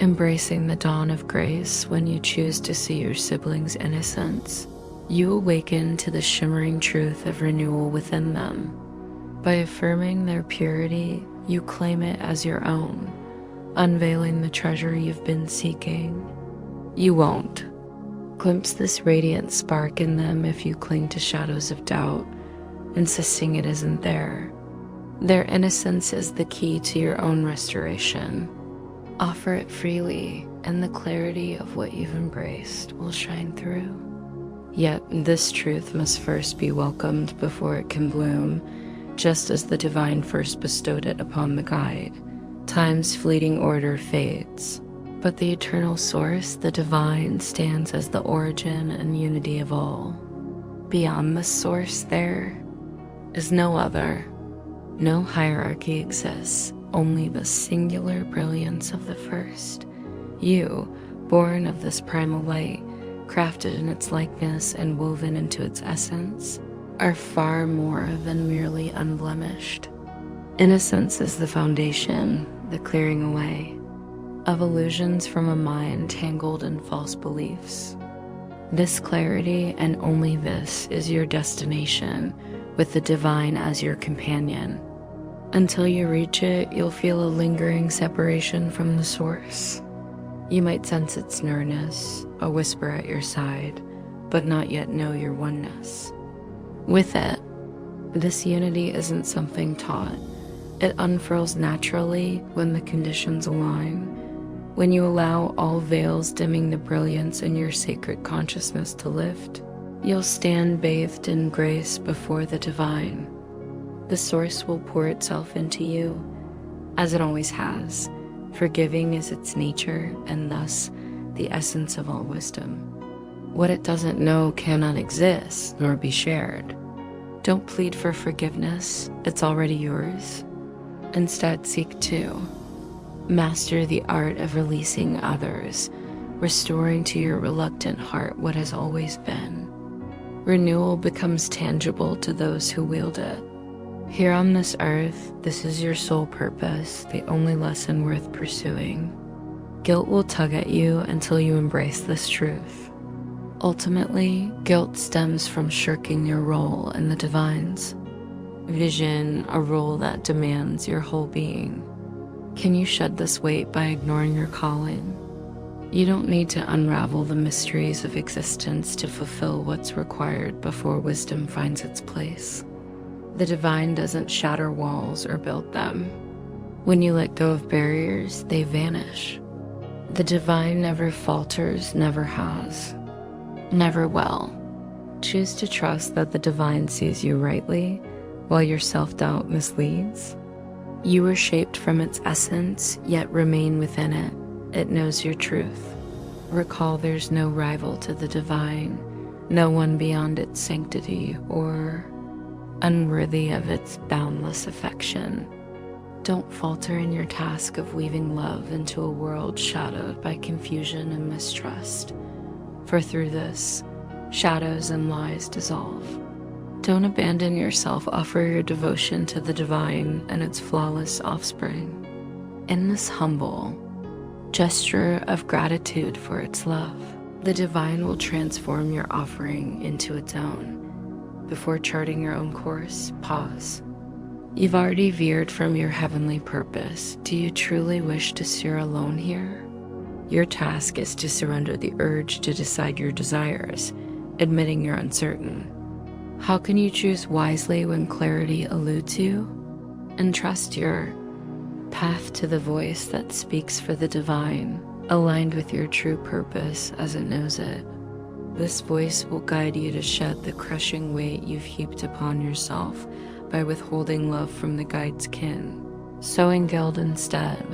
embracing the dawn of grace when you choose to see your siblings' innocence. You awaken to the shimmering truth of renewal within them. By affirming their purity, you claim it as your own, unveiling the treasure you've been seeking. You won't glimpse this radiant spark in them if you cling to shadows of doubt, insisting it isn't there. Their innocence is the key to your own restoration. Offer it freely, and the clarity of what you've embraced will shine through. Yet this truth must first be welcomed before it can bloom, just as the divine first bestowed it upon the guide. Time's fleeting order fades, but the eternal source, the divine, stands as the origin and unity of all. Beyond this source there is no other. No hierarchy exists, only the singular brilliance of the first. You, born of this primal light, crafted in its likeness and woven into its essence, are far more than merely unblemished. Innocence is the foundation, the clearing away of illusions from a mind tangled in false beliefs. This clarity, and only this, is your destination, with the divine as your companion. Until you reach it, you'll feel a lingering separation from the source. You might sense its nearness, a whisper at your side, but not yet know your oneness. With it, this unity isn't something taught. It unfurls naturally when the conditions align, when you allow all veils dimming the brilliance in your sacred consciousness to lift. You'll stand bathed in grace before the divine. The source will pour itself into you, as it always has. Forgiving is its nature, and thus the essence of all wisdom. What it doesn't know cannot exist, nor be shared. Don't plead for forgiveness, it's already yours. Instead, seek to master the art of releasing others, restoring to your reluctant heart what has always been. Renewal becomes tangible to those who wield it. Here on this earth, this is your sole purpose, the only lesson worth pursuing. Guilt will tug at you until you embrace this truth. Ultimately, guilt stems from shirking your role in the divine's vision, a role that demands your whole being. Can you shed this weight by ignoring your calling? You don't need to unravel the mysteries of existence to fulfill what's required before wisdom finds its place. The divine doesn't shatter walls or build them. When you let go of barriers, they vanish. The divine never falters, never has, never will. Choose to trust that the divine sees you rightly, while your self-doubt misleads. You were shaped from its essence, yet remain within it. It knows your truth. Recall there's no rival to the divine, no one beyond its sanctity or unworthy of its boundless affection. Don't falter in your task of weaving love into a world shadowed by confusion and mistrust, for through this, shadows and lies dissolve. Don't abandon yourself, offer your devotion to the divine and its flawless offspring. In this humble gesture of gratitude for its love, the divine will transform your offering into its own. Before charting your own course, pause. You've already veered from your heavenly purpose. Do you truly wish to steer alone here? Your task is to surrender the urge to decide your desires, admitting you're uncertain. How can you choose wisely when clarity eludes you? Entrust your path to the voice that speaks for the divine, aligned with your true purpose as it knows it. This voice will guide you to shed the crushing weight you've heaped upon yourself by withholding love from the guide's kin. Sowing guilt instead.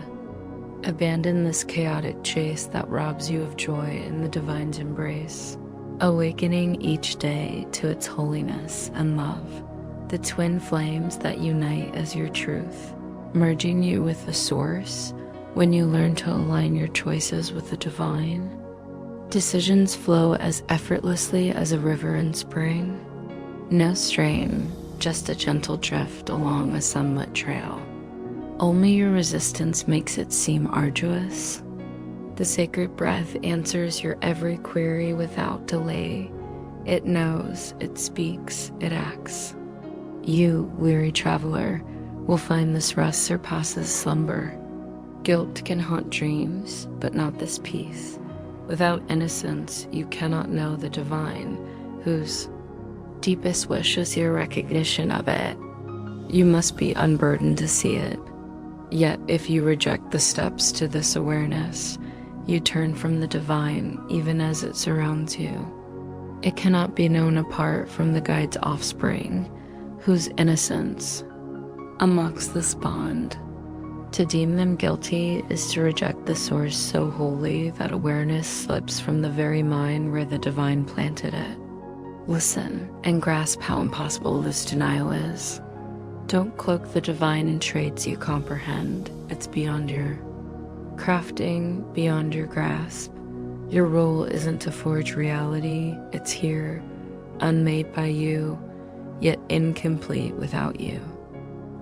Abandon this chaotic chase that robs you of joy in the divine's embrace, awakening each day to its holiness and love, the twin flames that unite as your truth, merging you with the source. When you learn to align your choices with the divine, decisions flow as effortlessly as a river in spring. No strain, just a gentle drift along a sunlit trail. Only your resistance makes it seem arduous. The sacred breath answers your every query without delay. It knows, it speaks, it acts. You, weary traveler, will find this rest surpasses slumber. Guilt can haunt dreams, but not this peace. Without innocence, you cannot know the divine, whose deepest wish is your recognition of it. You must be unburdened to see it. Yet, if you reject the steps to this awareness, you turn from the divine even as it surrounds you. It cannot be known apart from the guide's offspring, whose innocence unlocks this bond. To deem them guilty is to reject the source so wholly that awareness slips from the very mind where the divine planted it. Listen and grasp how impossible this denial is. Don't cloak the divine in traits you comprehend. It's beyond your crafting, beyond your grasp. Your role isn't to forge reality. It's here, unmade by you, yet incomplete without you.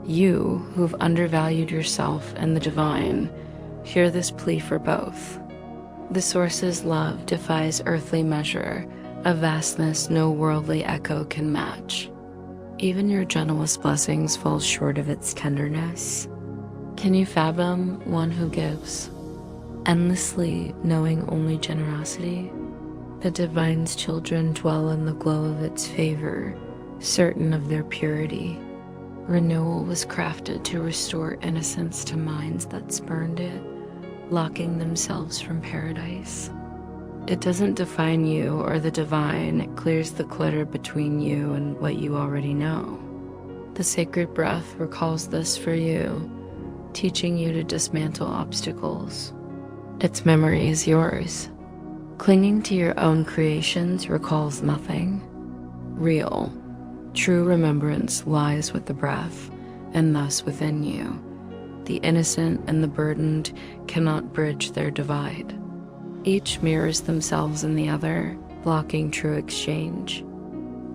You, who've undervalued yourself and the divine, hear this plea for both. The source's love defies earthly measure, a vastness no worldly echo can match. Even your gentlest blessings fall short of its tenderness. Can you fathom one who gives, endlessly knowing only generosity? The divine's children dwell in the glow of its favor, certain of their purity. Renewal was crafted to restore innocence to minds that spurned it, locking themselves from paradise. It doesn't define you or the divine, it clears the clutter between you and what you already know. The sacred breath recalls this for you, teaching you to dismantle obstacles. Its memory is yours. Clinging to your own creations recalls nothing. Real, true remembrance lies with the breath, and thus within you. The innocent and the burdened cannot bridge their divide. Each mirrors themselves in the other, blocking true exchange.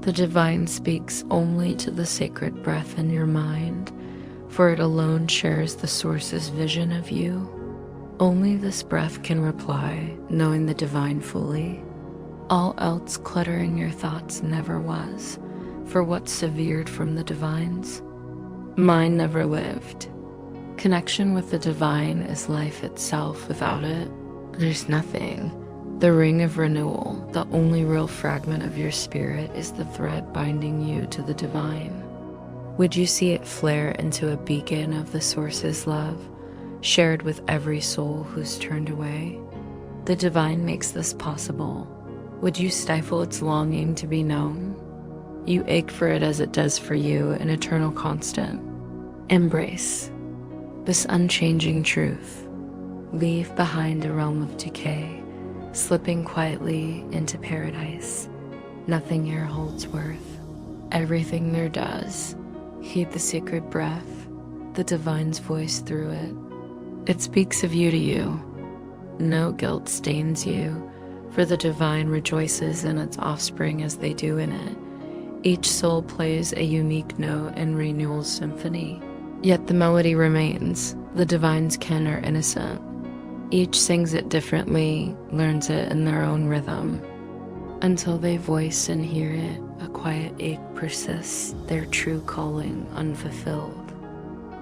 The divine speaks only to the sacred breath in your mind, for it alone shares the source's vision of you. Only this breath can reply, knowing the divine fully. All else cluttering your thoughts never was, for what severed from the divine's? Mine never lived. Connection with the divine is life itself. Without it, there's nothing. The ring of renewal, the only real fragment of your spirit, is the thread binding you to the divine. Would you see it flare into a beacon of the source's love, shared with every soul who's turned away? The divine makes this possible. Would you stifle its longing to be known? You ache for it as it does for you, an eternal constant. Embrace this unchanging truth. Leave behind a realm of decay, slipping quietly into paradise. Nothing here holds worth. Everything there does. Heed the sacred breath, the divine's voice through it. It speaks of you to you. No guilt stains you, for the divine rejoices in its offspring as they do in it. Each soul plays a unique note in renewal's symphony. Yet the melody remains. The divine's kin are innocent. Each sings it differently, learns it in their own rhythm. Until they voice and hear it, a quiet ache persists, their true calling unfulfilled.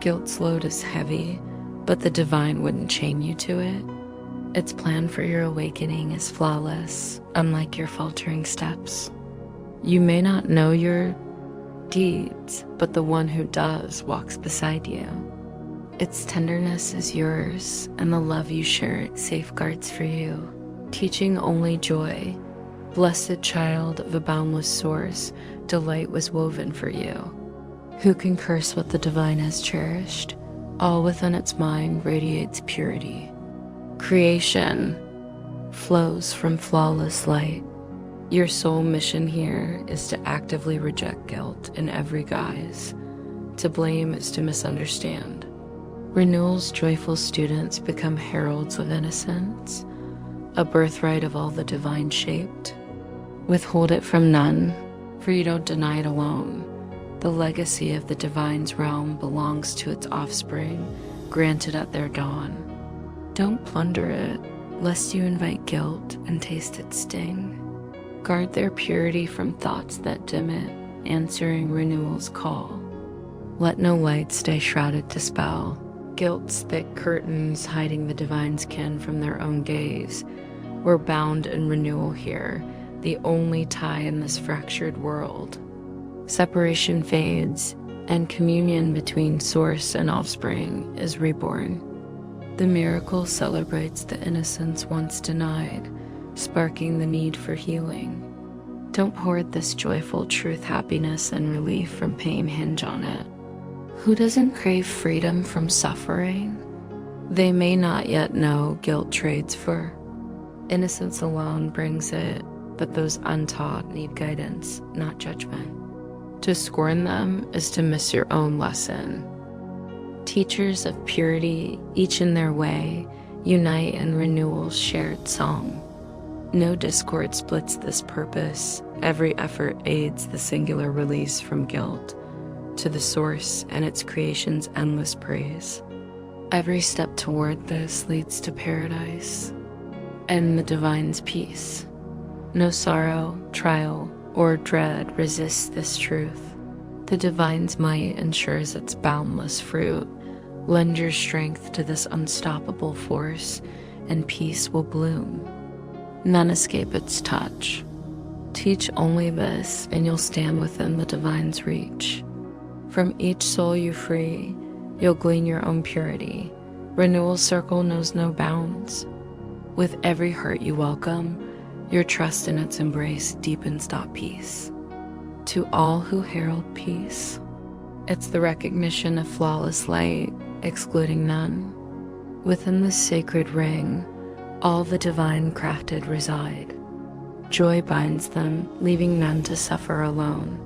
Guilt's load is heavy, but the divine wouldn't chain you to it. Its plan for your awakening is flawless, unlike your faltering steps. You may not know your deeds, but the one who does walks beside you. Its tenderness is yours, and the love you share it safeguards for you, teaching only joy. Blessed child of a boundless source, delight was woven for you. Who can curse what the divine has cherished? All within its mind radiates purity. Creation flows from flawless light. Your sole mission here is to actively reject guilt in every guise. To blame is to misunderstand. Renewal's joyful students become heralds of innocence, a birthright of all the divine shaped. Withhold it from none, for you don't deny it alone. The legacy of the divine's realm belongs to its offspring, granted at their dawn. Don't plunder it, lest you invite guilt and taste its sting. Guard their purity from thoughts that dim it, answering renewal's call. Let no light stay shrouded to spell guilt's thick curtains, hiding the divine's kin from their own gaze. We're bound in renewal here, the only tie in this fractured world. Separation fades, and communion between source and offspring is reborn. The miracle celebrates the innocence once denied, sparking the need for healing. Don't hoard this joyful truth. Happiness and relief from pain hinge on it. Who doesn't crave freedom from suffering? They may not yet know guilt trades for. Innocence alone brings it, but those untaught need guidance, not judgment. To scorn them is to miss your own lesson. Teachers of purity, each in their way, unite in renewal's shared song. No discord splits this purpose. Every effort aids the singular release from guilt to the source and its creation's endless praise. Every step toward this leads to paradise and the divine's peace. No sorrow, trial, or dread resists this truth. The divine's might ensures its boundless fruit. Lend your strength to this unstoppable force, and peace will bloom. None escape its touch. Teach only this, and you'll stand within the divine's reach. From each soul you free, you'll glean your own purity. Renewal's circle knows no bounds. With every heart you welcome, your trust in its embrace deepens that peace. To all who herald peace, it's the recognition of flawless light, excluding none. Within this sacred ring, all the divine crafted reside. Joy binds them, leaving none to suffer alone.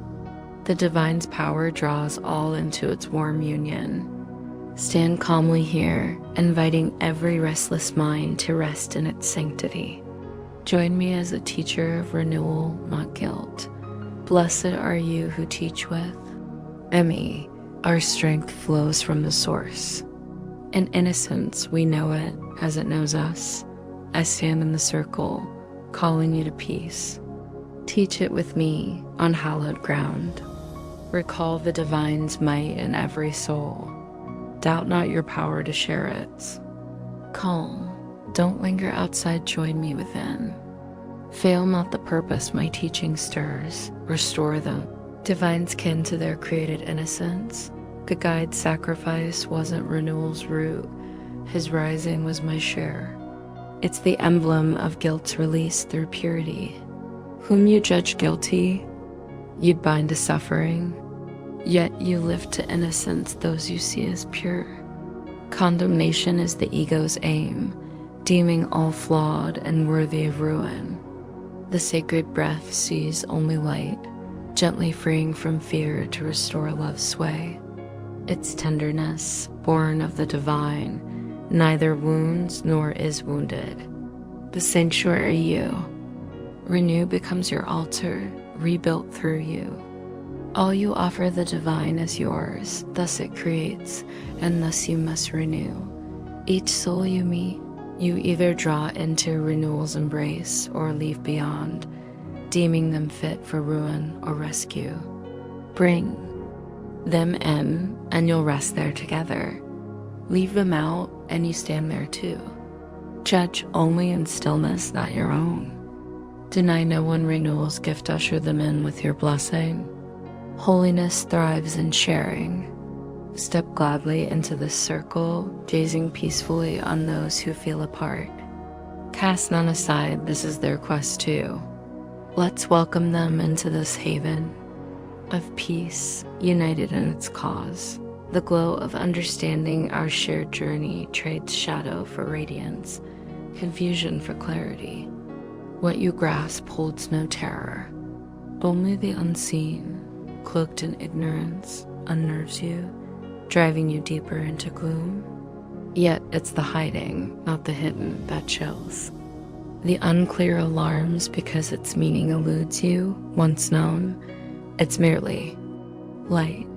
The divine's power draws all into its warm union. Stand calmly here, inviting every restless mind to rest in its sanctity. Join me as a teacher of renewal, not guilt. Blessed are you who teach with me. Our strength flows from the source. In innocence, we know it as it knows us. I stand in the circle, calling you to peace. Teach it with me on hallowed ground. Recall the divine's might in every soul. Doubt not your power to share it. Calm, don't linger outside, join me within. Fail not the purpose my teaching stirs. Restore the divine's kin to their created innocence. The guide's sacrifice wasn't renewal's root. His rising was my share. It's the emblem of guilt's release through purity. Whom you judge guilty, you'd bind to suffering, yet you lift to innocence those you see as pure. Condemnation is the ego's aim, deeming all flawed and worthy of ruin. The sacred breath sees only light, gently freeing from fear to restore love's sway. Its tenderness, born of the divine, neither wounds nor is wounded. The sanctuary you renew becomes your altar, rebuilt through you. All you offer the divine is yours, thus it creates, and thus you must renew. Each soul you meet, you either draw into renewal's embrace or leave beyond, deeming them fit for ruin or rescue. Bring them in, and you'll rest there together. Leave them out, and you stand there too. Judge only in stillness, not your own. Deny no one renewal's gift, usher them in with your blessing. Holiness thrives in sharing. Step gladly into this circle, gazing peacefully on those who feel apart. Cast none aside, this is their quest too. Let's welcome them into this haven of peace, united in its cause. The glow of understanding our shared journey trades shadow for radiance, confusion for clarity. What you grasp holds no terror. Only the unseen, cloaked in ignorance, unnerves you, driving you deeper into gloom. Yet it's the hiding, not the hidden, that chills. The unclear alarms because its meaning eludes you, once known. It's merely light.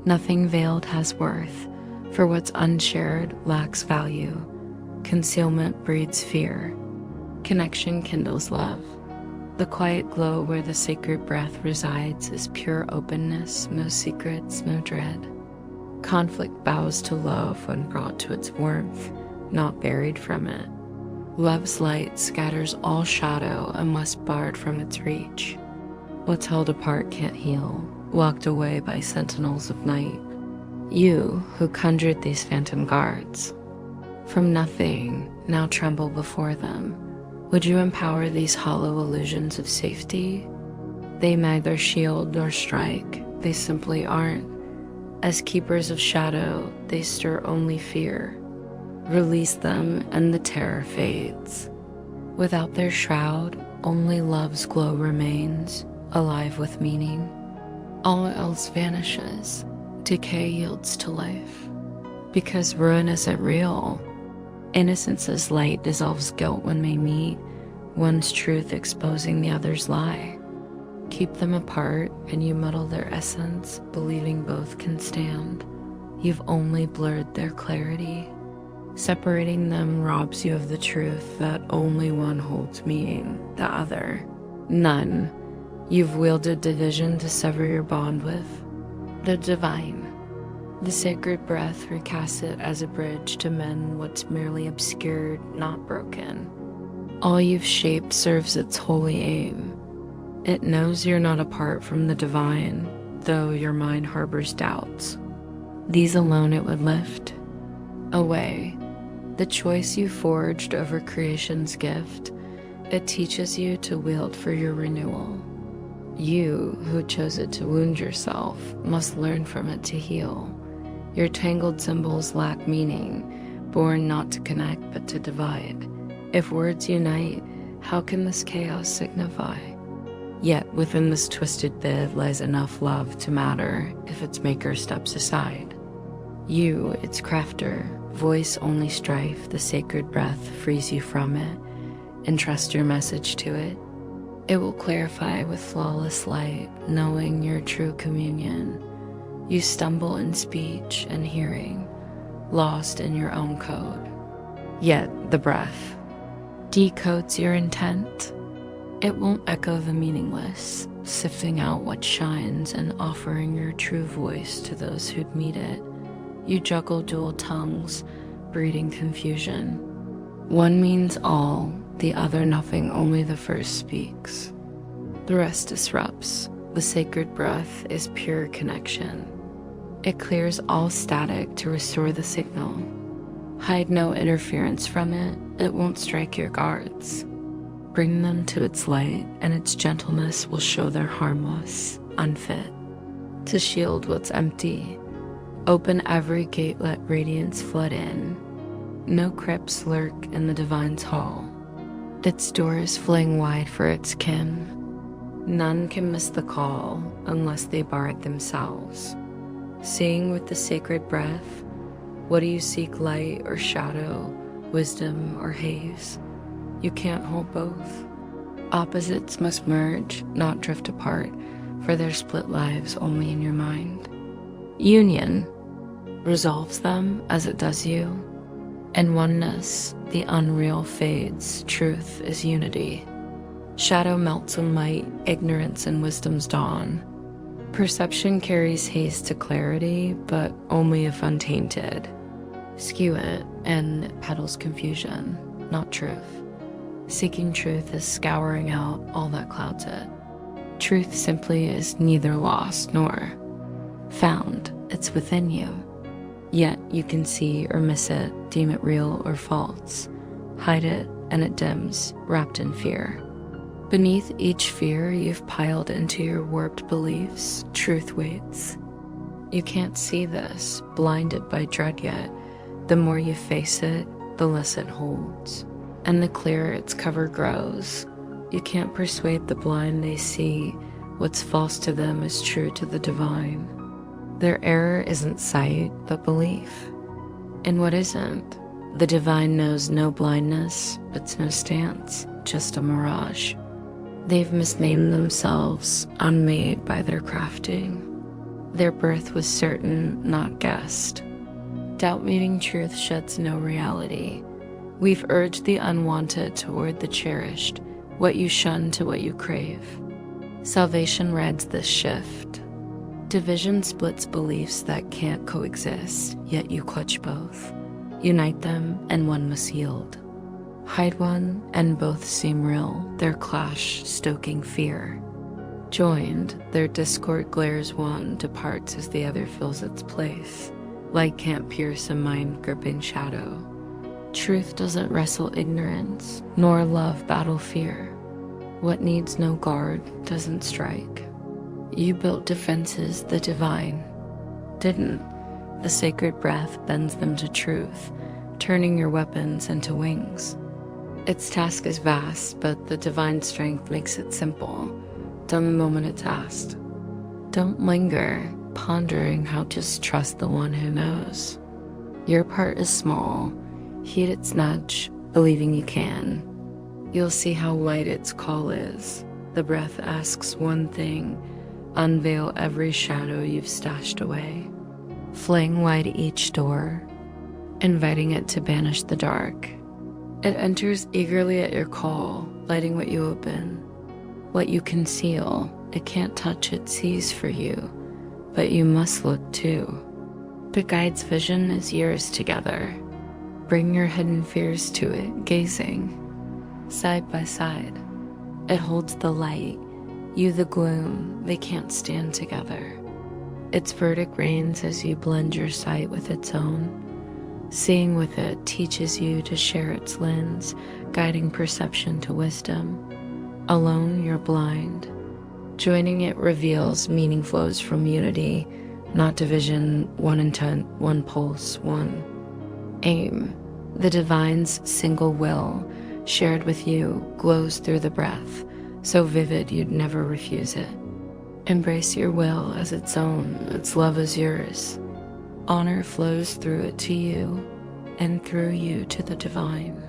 Nothing veiled has worth, for what's unshared lacks value. Concealment breeds fear. Connection kindles love. The quiet glow where the sacred breath resides is pure openness, no secrets, no dread. Conflict bows to love when brought to its warmth, not buried from it. Love's light scatters all shadow unless barred from its reach. What's held apart can't heal, locked away by sentinels of night. You, who conjured these phantom guards, from nothing, now tremble before them. Would you empower these hollow illusions of safety? They neither shield nor strike, they simply aren't. As keepers of shadow, they stir only fear. Release them and the terror fades. Without their shroud, only love's glow remains, alive with meaning. All else vanishes, decay yields to life. Because ruin isn't real. Innocence's light dissolves guilt when they meet, one's truth exposing the other's lie. Keep them apart and you muddle their essence, believing both can stand. You've only blurred their clarity. Separating them robs you of the truth that only one holds meaning, the other, none. You've wielded division to sever your bond with the divine. The sacred breath recasts it as a bridge to mend what's merely obscured, not broken. All you've shaped serves its holy aim. It knows you're not apart from the divine, though your mind harbors doubts. These alone it would lift away. The choice you forged over creation's gift, it teaches you to wield for your renewal. You, who chose it to wound yourself, must learn from it to heal. Your tangled symbols lack meaning, born not to connect but to divide. If words unite, how can this chaos signify? Yet within this twisted bid lies enough love to matter if its maker steps aside. You, its crafter, voice only strife, the sacred breath frees you from it. Entrust your message to it. It will clarify with flawless light, knowing your true communion. You stumble in speech and hearing, lost in your own code. Yet the breath decodes your intent. It won't echo the meaningless, sifting out what shines and offering your true voice to those who'd meet it. You juggle dual tongues, breeding confusion. One means all, the other nothing, only the first speaks. The rest disrupts. The sacred breath is pure connection. It clears all static to restore the signal. Hide no interference from it, it won't strike your guards. Bring them to its light, and its gentleness will show they're harmless, unfit to shield what's empty. Open every gate, let radiance flood in. No crypts lurk in the divine's hall. Its doors fling wide for its kin. None can miss the call unless they bar it themselves. Seeing with the sacred breath, what do you seek, light or shadow, wisdom or haze? You can't hold both. Opposites must merge, not drift apart, for their split lives only in your mind. Union resolves them as it does you. In oneness, the unreal fades, truth is unity. Shadow melts in light, ignorance in wisdom's dawn. Perception carries haste to clarity, but only if untainted. Skew it, and it peddles confusion, not truth. Seeking truth is scouring out all that clouds it. Truth simply is neither lost nor found, it's within you. Yet you can see or miss it, deem it real or false. Hide it, and it dims, wrapped in fear. Beneath each fear you've piled into your warped beliefs, truth waits. You can't see this, blinded by dread yet. The more you face it, the less it holds. And the clearer its cover grows. You can't persuade the blind they see. What's false to them is true to the divine. Their error isn't sight, but belief. And what isn't? The divine knows no blindness, but no stance, just a mirage. They've misnamed themselves, unmade by their crafting. Their birth was certain, not guessed. Doubt meeting truth sheds no reality. We've urged the unwanted toward the cherished, what you shun to what you crave. Salvation rides this shift. Division splits beliefs that can't coexist, yet you clutch both. Unite them, and one must yield. Hide one, and both seem real, their clash stoking fear. Joined, their discord glares one, departs as the other fills its place. Light can't pierce a mind-gripping shadow. Truth doesn't wrestle ignorance, nor love battle fear. What needs no guard doesn't strike. You built defenses the divine didn't. The sacred breath bends them to truth, turning your weapons into wings. Its task is vast, but the divine strength makes it simple, done the moment it's asked. Don't linger, pondering how just trust the one who knows. Your part is small. Heed its nudge, believing you can. You'll see how light its call is. The breath asks one thing: unveil every shadow you've stashed away. Fling wide each door, inviting it to banish the dark. It enters eagerly at your call, lighting what you open. What you conceal, it can't touch, it sees for you, but you must look too. The guide's vision is yours together. Bring your hidden fears to it, gazing. Side by side, it holds the light, you the gloom, they can't stand together. Its verdict reigns as you blend your sight with its own. Seeing with it teaches you to share its lens, guiding perception to wisdom. Alone, you're blind. Joining it reveals meaning flows from unity, not division, one intent, one pulse, one aim. The divine's single will, shared with you, glows through the breath, so vivid you'd never refuse it. Embrace your will as its own, its love is yours. Honor flows through it to you, and through you to the divine.